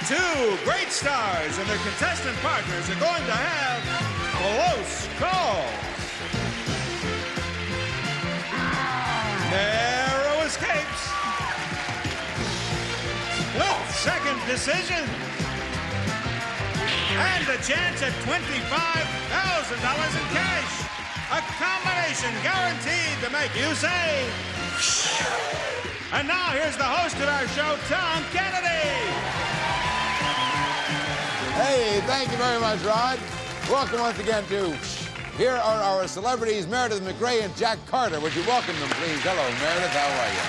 two great stars and their contestant partners are going to have close calls. Narrow escapes. Split-second decision. And a chance at $25,000 in cash. A combination guaranteed to make you say... And now here's the host of our show, Tom Kennedy. Hey, thank you very much, Rod. Welcome once again to... Here are our celebrities, Meredith McRae and Jack Carter. Would you welcome them, please? Hello, Meredith. How are you?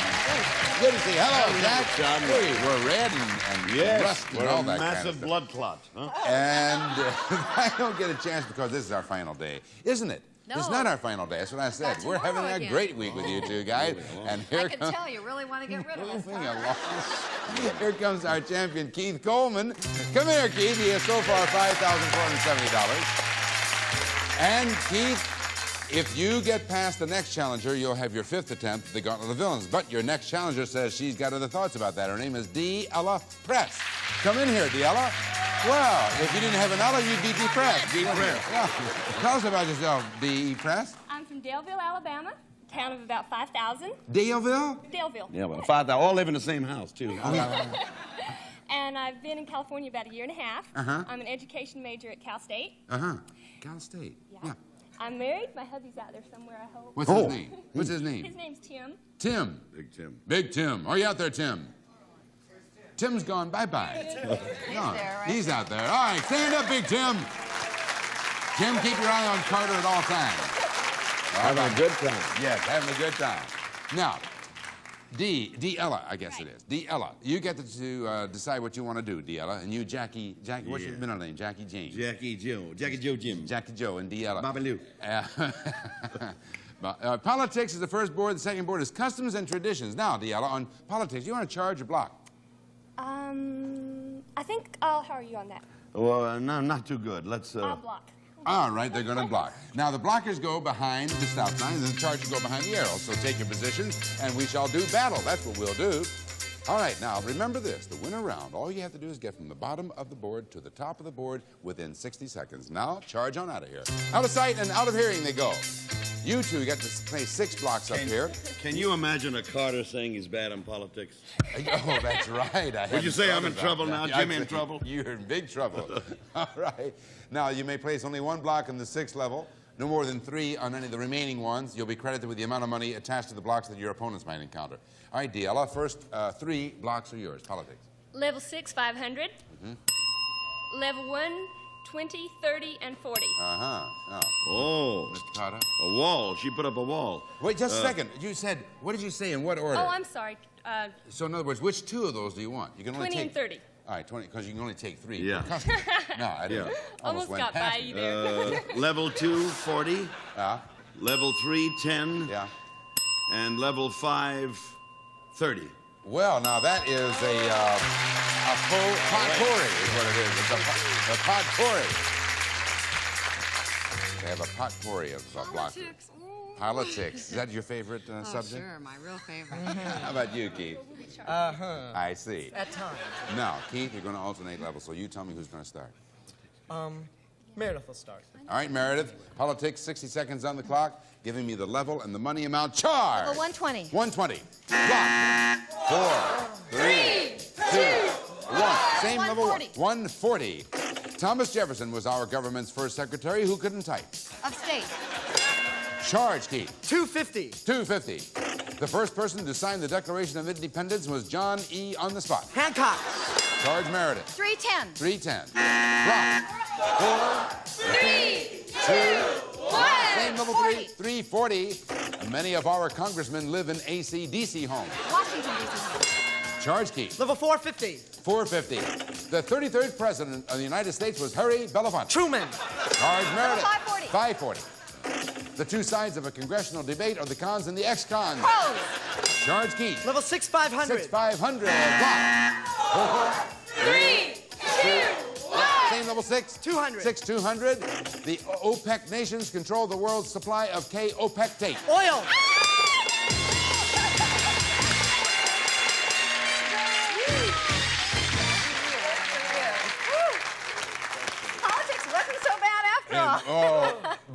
Good to see you. Hello, Jack. John. We're red and rust and all that massive kind of stuff. blood clot. Huh? And I don't get a chance because this is our final day, isn't it? No. It's not our final day. That's what I said. We're having a great week with you two guys. And here I can tell you really want to get rid of Moving us. along. Here comes our champion, Keith Coleman. Come here, Keith. He has so far $5,470. And Keith, if you get past the next challenger, you'll have your fifth attempt at the Gauntlet of Villains. But your next challenger says she's got other thoughts about that. Her name is Ella Press. Come in here, Ella. Well, if you didn't have an Ella, you'd be depressed. Yeah. Tell us about yourself, Press. I'm from Daleville, Alabama, town of about 5,000. Daleville? Daleville. Yeah, well, 5,000. All live in the same house, too. And I've been in California about a year and a half. I'm an education major at Cal State. Cal State. Yeah. I'm married. My hubby's out there somewhere, I hope. What's his name? What's his His name? name's Tim. Tim. Big Tim. Big Tim. Are you out there, Tim? Tim's gone bye-bye. No, he's out there. All right, stand up, Big Tim. Tim, keep your eye on Carter at all times. Having a good time. Yes, having a good time. Now, Ella, I guess it is. Ella, you get to decide what you want to do, Ella. And you, Jackie, what's your middle name? Jackie Jane. Jackie Joe Jim. Jackie Joe and Ella. Bobby Lou. Politics is the first board. The second board is customs and traditions. Now, Ella, on politics, you want to charge or block? I think how are you on that? Well, no, not too good. Let's, I'll block. All right, they're going to block. Now, the blockers go behind the stop sign, and the chargers go behind the arrows. So take your positions, and we shall do battle. That's what we'll do. All right, now, remember this. The winner round, all you have to do is get from the bottom of the board to the top of the board within 60 seconds. Now, charge on out of here. Out of sight and out of hearing they go. You two get to play 6 blocks up here. Can you imagine a Carter saying he's bad in politics? Oh, that's right. Would you say I'm in trouble now? Jim in trouble? You're in big trouble. All right. Now, you may place only 1 block in the 6th level, no more than 3 on any of the remaining ones. You'll be credited with the amount of money attached to the blocks that your opponents might encounter. All right, Ella, first 3 blocks are yours. Politics. Level 6, 500. Level 1, 20, 30, and 40. Oh. Mr. Carter. A wall. She put up a wall. Wait, just a second. You said, what did you say, in what order? Oh, I'm sorry. So, in other words, which 2 of those do you want? You can only 20 take... and 30. All right, 20, because you can only take 3. Yeah. No, I didn't. Yeah. Almost went got past by me. you there. Level 2, 40. Level 3, 10. Yeah. And level 5, 30. Well, now that is a potpourri is what it is. It's a potpourri. They have a potpourri of blockers. Politics. Ooh. Politics. Is that your favorite subject? Sure, my real favorite. How about you, Keith? I see. At times. Now, Keith, you're going to alternate levels, so you tell me who's going to start. Meredith will start. All right, Meredith. Politics, 60 seconds on the clock, giving me the level and the money amount. Charge! Level 120. 120. Block. 4, 3, 2, 1. Same level. 140. Thomas Jefferson was our government's first secretary who couldn't type. Upstate. Charge, Keith. 250. 250. The first person to sign the Declaration of Independence was John E. on the spot. Hancock. Charge, Meredith. 310. 310. Block. 4, 3, 2, 1. Same level 3. 340. Many of our congressmen live in AC/DC homes. Washington, D.C. Charge, Keith. Level 450. 450. The 33rd president of the United States was Harry Belafonte. Truman. Charge, Meredith. 540. 540. The 2 sides of a congressional debate are the cons and the ex-cons. Pros. Charge, Keith. Level 6500. 6500. Block. 4, 3, 2, 1. Same level 6. 200. 6200. The OPEC nations control the world's supply of K-OPECtate. Oil.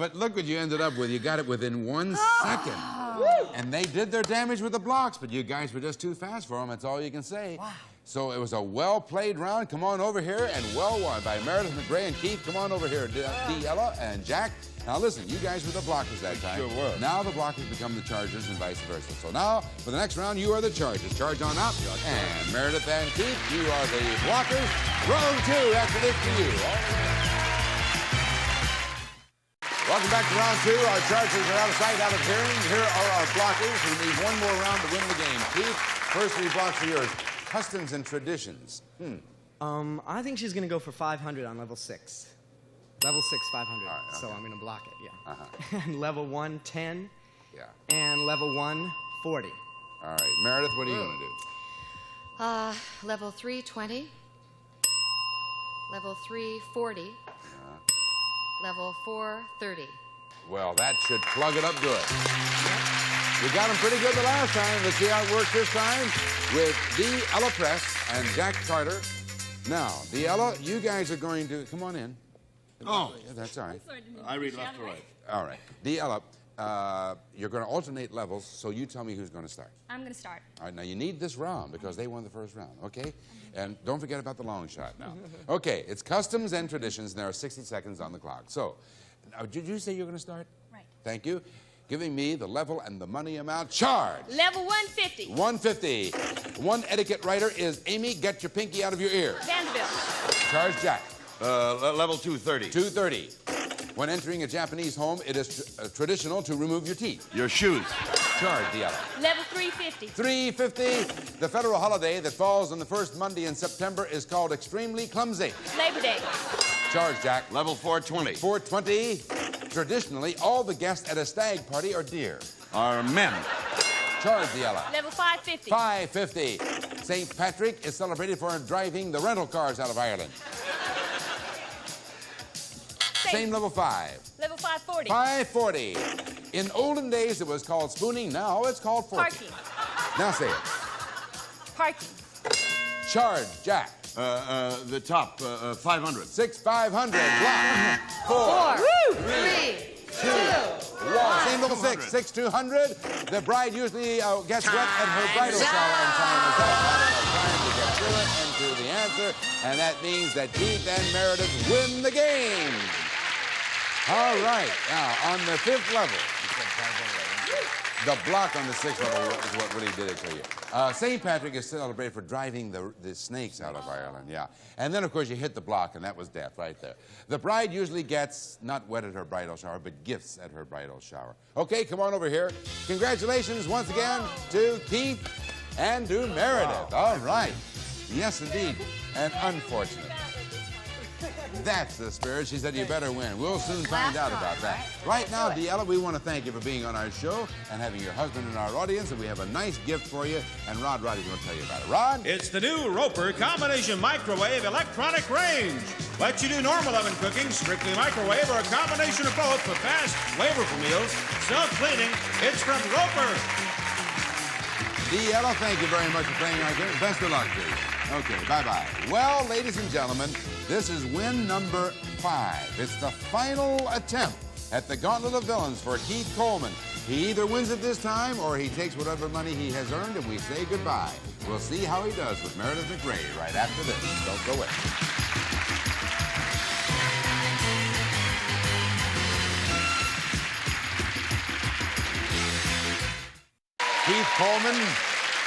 but look what you ended up with. You got it within 1 second. And they did their damage with the blocks, but you guys were just too fast for them. That's all you can say. Wow. So it was a well-played round. Come on over here, and well won by Meredith McRae and Keith. Come on over here, Ella and Jack. Now listen, you guys were the blockers that time. Sure were. Now the blockers become the chargers and vice versa. So now, for the next round, you are the chargers. Charge on up. And Meredith and Keith, you are the blockers. Round 2 after this to you. Welcome back to round 2. Our chargers are out of sight, out of hearing. Here are our blockers who need one more round to win the game. Keith, first 3 blocks for yours. Customs and traditions. I think she's gonna go for 500 on level 6. Level 6, 500. All right, okay. So I'm gonna block it, yeah. Uh-huh. And level 1, 10. Yeah. And level 1, 40. All right. Meredith, what are you going to do? Level 3, 20. Level 3, 40. Level 4, 30. Well, that should plug it up good. We got them pretty good the last time. Let's see how it works this time with the Ella Press and Jack Carter. Now, the Ella, you guys are going to... Come on in. Oh. Yeah, that's all right. I read left to right. All right. The Ella, you're going to alternate levels, so you tell me who's going to start. I'm going to start. All right, now you need this round because they won the first round, okay? And don't forget about the long shot now. Okay, it's customs and traditions, and there are 60 seconds on the clock. So, now, did you say you're going to start? Right. Thank you. Giving me the level and the money amount. Charge. Level 150. 150. One etiquette writer is Amy. Get your pinky out of your ear. Vanderbilt. Charge Jack. Level 230. 230. When entering a Japanese home, it is traditional to remove your teeth. Your shoes. Charge the other. Level 350. 350. The federal holiday that falls on the first Monday in September is called extremely clumsy. Labor Day. Charge Jack. Level 420. 420. Traditionally, all the guests at a stag party are deer. Are men. Charge the Ella. Level 550. 550. St. Patrick is celebrated for driving the rental cars out of Ireland. Same level 5. Level 540. 540. In olden days, it was called spooning. Now it's called forking. Parking. Now say it. Parking. Charge, Jack. The top, 500. 500. Block. 4. 3, 2, 1. Same level 6. 200. The bride usually gets wet at her bridal shower and time is up. Time to get through it and to the answer. And that means that Keith and Meredith win the game. All right. Now, on the 5th level, the block on the 6th level is what really did it to you. St. Patrick is celebrated for driving the snakes out of Ireland, yeah. And then, of course, you hit the block, and that was death right there. The bride usually gets, not wet at her bridal shower, but gifts at her bridal shower. Okay, come on over here. Congratulations once again to Keith and to Meredith. All right. Yes, indeed. And unfortunate. That's the spirit. She said you better win. We'll soon find out about that. Right now, Deella, we want to thank you for being on our show and having your husband in our audience, and we have a nice gift for you, and Rod's going to tell you about it. Rod? It's the new Roper combination microwave electronic range. Lets you do normal oven cooking, strictly microwave, or a combination of both for fast, flavorful meals. Self-cleaning. It's from Roper. Deella, thank you very much for playing our game. Best of luck to you. Okay, bye-bye. Well, ladies and gentlemen, this is win number 5. It's the final attempt at the Gauntlet of Villains for Keith Coleman. He either wins it this time or he takes whatever money he has earned and we say goodbye. We'll see how he does with Meredith McRae right after this. Don't go away. Keith Coleman,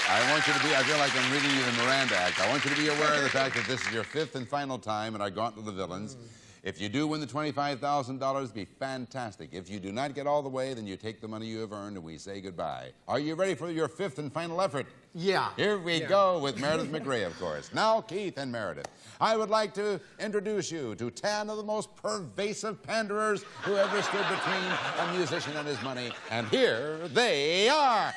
I feel like I'm reading you the Miranda Act. I want you to be aware of the fact that this is your 5th and final time in our Gauntlet of Villains. If you do win the $25,000, it'd be fantastic. If you do not get all the way, then you take the money you have earned and we say goodbye. Are you ready for your 5th and final effort? Yeah. Here we go with Meredith McRae, of course. Now, Keith and Meredith, I would like to introduce you to 10 of the most pervasive panderers who ever stood between a musician and his money. And here they are.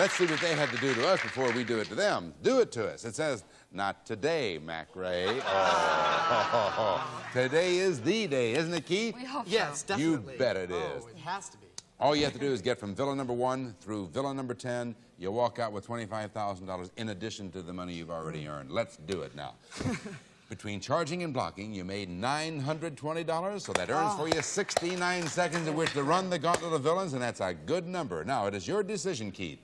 let's see what they had to do to us before we do it to them. Do it to us. It says, not today, Mac Ray. Oh, today is the day, isn't it, Keith? We hope Yes, so. definitely. You bet it is. Oh, it has to be. All you have to do is get from villa number 1 through villa number 10. You'll walk out with $25,000 in addition to the money you've already earned. Let's do it now. Between charging and blocking, you made $920, so that earns for you 69 seconds in which to run the gauntlet of villains, and that's a good number. Now, it is your decision, Keith.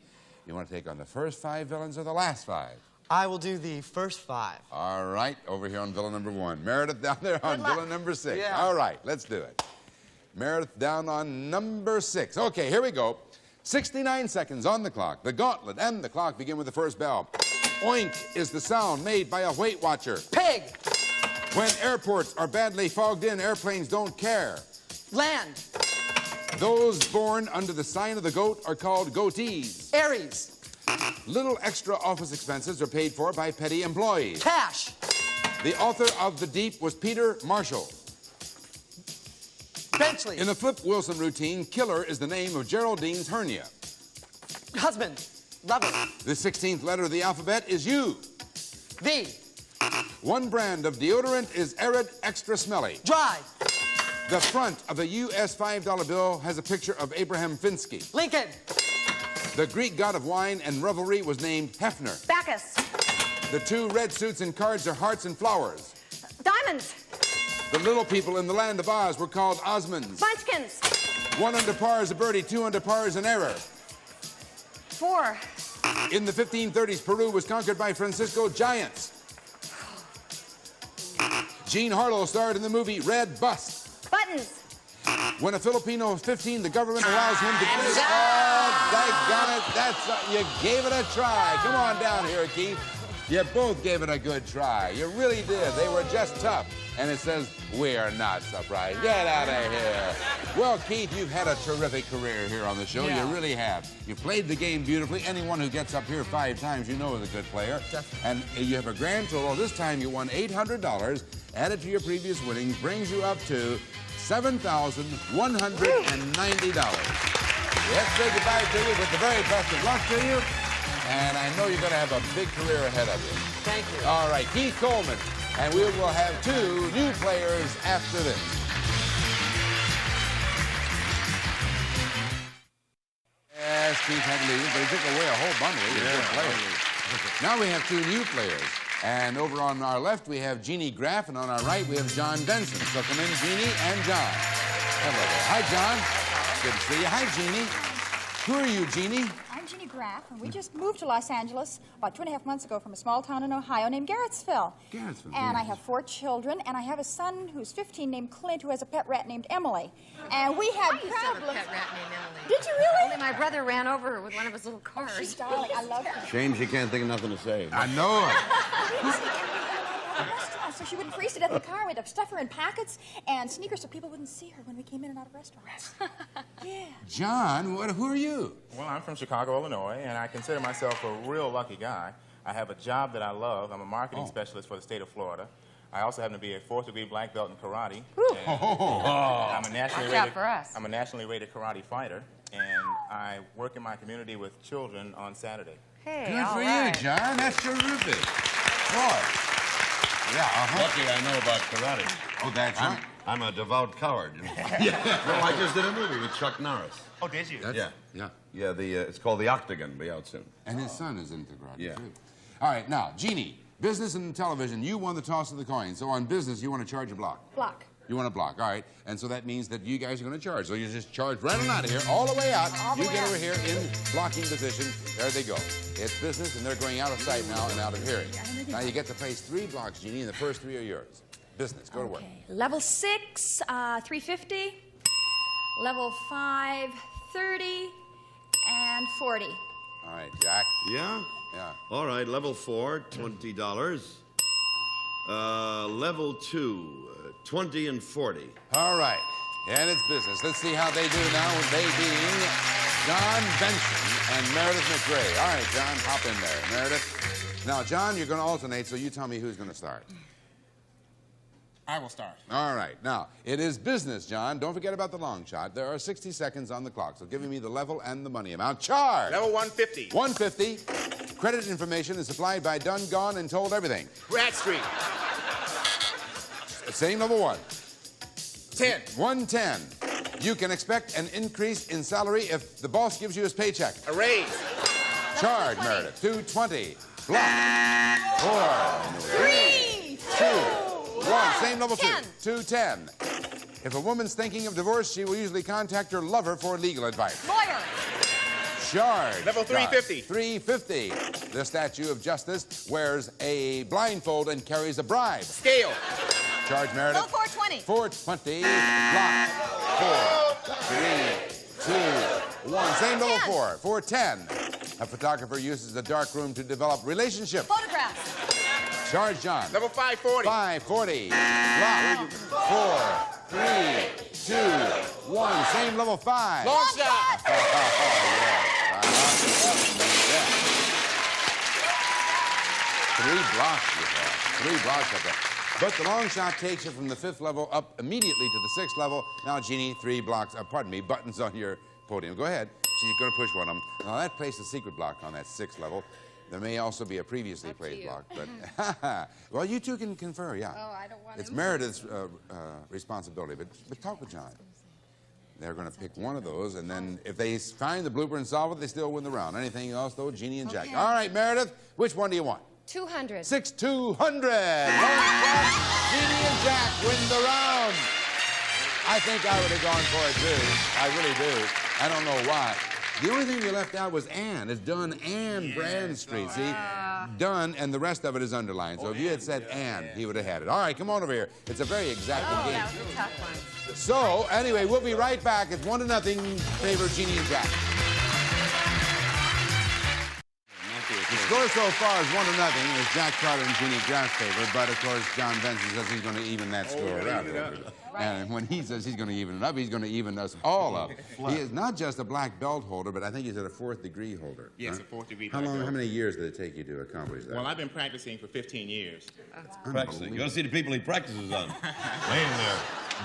You want to take on the first 5 villains or the last 5? I will do the first 5. All right, over here on villa number 1. Meredith down there on villa number 6. Yeah. All right, let's do it. Meredith down on number 6. Okay, here we go. 69 seconds on the clock. The gauntlet and the clock begin with the first bell. Oink is the sound made by a Weight Watcher. Pig. When airports are badly fogged in, airplanes don't care. Land. Those born under the sign of the goat are called goatees. Aries. Little extra office expenses are paid for by petty employees. Cash. The author of The Deep was Peter Marshall. Benchley. In the Flip Wilson routine, killer is the name of Geraldine's hernia. Husband. Lover. The 16th letter of the alphabet is U. V. One brand of deodorant is Arid Extra Smelly. Dry. The front of a US $5 bill has a picture of Abraham Finsky. Lincoln. The Greek god of wine and revelry was named Hefner. Bacchus. The 2 red suits and cards are hearts and flowers. Diamonds. The little people in the land of Oz were called Osmonds. Munchkins. 1 under par is a birdie, 2 under par is an error. 4. In the 1530s, Peru was conquered by Francisco Giants. Gene Harlow starred in the movie Red Bust. Buttons. When a Filipino is 15, the government allows him to play. Oh, daggone it. That's, you gave it a try. Come on down here, Keith. You both gave it a good try. You really did. They were just tough. And it says, we're not surprised. Get out of here. Well, Keith, you've had a terrific career here on the show. Yeah. You really have. You played the game beautifully. Anyone who gets up here 5 times, you know is a good player. Definitely. And you have a grand total. This time you won $800. Added to your previous winnings brings you up to $7,190. Let's say goodbye to you with the very best of luck to you. And I know you're going to have a big career ahead of you. Thank you. All right, Keith Coleman. And we will have 2 new players after this. Yes, Keith had to leave, but he took away a whole bundle. He was a good player. Now we have 2 new players. And over on our left, we have Jeannie Graff, and on our right, we have John Benson. So come in, Jeannie and John. Hello there. Hi, John. Good to see you. Hi, Jeannie. Who are you, Jeannie? I'm Jeannie Graff, and we just moved to Los Angeles about 2.5 months ago from a small town in Ohio named Garrettsville. Garrettsville, And I yes. have 4 children, and I have a son who's 15 named Clint who has a pet rat named Emily. And we had I used to have a problems. pet rat named Emily. Did you really? Only my brother ran over her with one of his little cars. She's darling. I love her. Shame she can't think of nothing to say. I know it. We used to get Emily out of restaurants so she wouldn't freeze to death in the car. We had to stuff her in pockets and sneakers so people wouldn't see her when we came in and out of restaurants. Yeah. John, who are you? Well, I'm from Chicago, Illinois, and I consider myself a real lucky guy. I have a job that I love. I'm a marketing specialist for the state of Florida. I also happen to be a 4th-degree black belt in karate. I'm a nationally Watch out rated, for us. I'm a nationally rated karate fighter, and I work in my community with children on Saturday. Hey, Good all for right. you, John. That's terrific. Boy. Yeah, Lucky I know about karate. Oh, that's right. I'm a devout coward. You know? No, I just did a movie with Chuck Norris. Oh, did you? Yeah. Yeah. Yeah, it's called The Octagon. Be out soon. And his son is into karate, Yeah. too. All right, now, Jeannie, business and television, you won the toss of the coin. So on business, you want to charge a block. Block. You want a block, all right. And so that means that you guys are going to charge. So you just charge right on out of here, all the way out. All the You way get out. over here in blocking position. There they go. It's business, and they're going out of sight now and out of hearing. Now you get to place 3 blocks, Jeannie, and the first 3 are yours. Business, go to work. Okay. Level 6, 350. Level 5, 30. And 40. All right, Jack. Yeah? Yeah. All right, level 4, $20. Level 2, 20 and 40. All right. And it's business. Let's see how they do now with they being John Benson and Meredith McRae. All right, John, hop in there. Meredith. Now, John, you're going to alternate, so you tell me who's going to start. I will start. All right. Now, it is business, John. Don't forget about the long shot. There are 60 seconds on the clock, so giving me the level and the money amount. Charge! Level 150. 150. Credit information is supplied by Done, Gone, and Told Everything. Rat Street. Same level 1. 10. 110. You can expect an increase in salary if the boss gives you his paycheck. A raise. Charge, Meredith. 220. Block. 4. 3, 2. 1. Same level 10. 2. 210. If a woman's thinking of divorce, she will usually contact her lover for legal advice. Lawyer. Charge. Level 350. 350. The Statue of Justice wears a blindfold and carries a bribe. Scale. Charge, Meredith. Level 420. 420. Block. 4. 3. 2. 1. Same level 10. 4. 410. A photographer uses the dark room to develop relationships. Photographs. Charge, John. Level 540. 540. Block. 4. 3. 2. 1. Same level 5. Long shot. Oh, yes. Yeah. 3 blocks you have. 3 blocks up there. But the long shot takes you from the 5th level up immediately to the 6th level. Now, Jeannie, 3 blocks, pardon me, buttons on your podium. Go ahead. She's going to push one of them. Now, that placed a secret block on that 6th level. There may also be a previously played block, but well, you two can confer, yeah. Oh, I don't want It's to. Meredith's responsibility, but talk with John. They're going to pick one of those, and then if they find the blooper and solve it, they still win the round. Anything else, though, Jeannie and Jack. Okay. All right, Meredith, which one do you want? 200. 6,200. Jeannie and Jack win the round. I think I would have gone for it, too. I really do. I don't know why. The only thing we left out was Ann. It's Dunn and Brand Street. See? Dunn, and the rest of it is underlined. So if you had said Ann, he would have had it. All right, come on over here. It's a very exacting game. That was a tough one. So, anyway, we'll be right back. It's 1-0 favor Jeannie and Jack. The score so far is 1-0. It's Jack Carter and Jeannie Jack's favor, but of course John Benson says he's going to even that score up. And when he says he's going to even it up, he's going to even us all up. He is not just a black belt holder, but I think he's a 4th degree holder. Yes, right? a 4th degree. How many years did it take you to accomplish that? Well, I've been practicing for 15 years. Practicing. You ought to see the people he practices on. Laying there.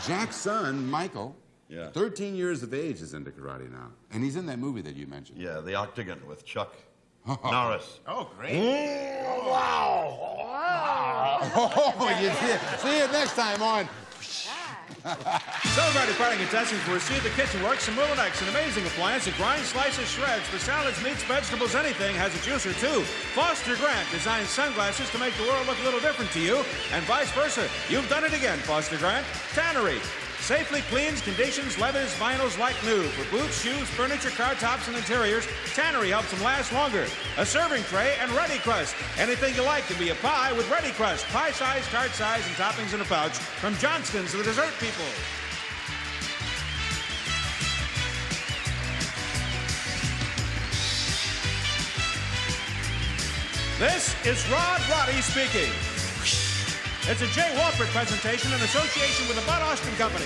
Jack's son, Michael, Yeah. 13 years of age, is into karate now. And he's in that movie that you mentioned. Yeah, The Octagon with Chuck Norris. Oh, great. Oh, you see it next time on. Celebrated party contestants will receive the Kitchen Works Samoan X, an amazing appliance that grinds, slices, shreds for salads, meats, vegetables, anything. Has a juicer, too. Foster Grant designs sunglasses to make the world look a little different to you, and vice versa. You've done it again, Foster Grant. Tannery. Safely cleans, conditions, leathers, vinyls like new. For boots, shoes, furniture, car tops, and interiors, Tannery helps them last longer. A serving tray and Ready Crust. Anything you like can be a pie with Ready Crust. Pie size, tart size, and toppings in a pouch. From Johnston's to the dessert people. This is Rod Roddy speaking. It's a Jay Walford presentation in association with the Bud Austin Company.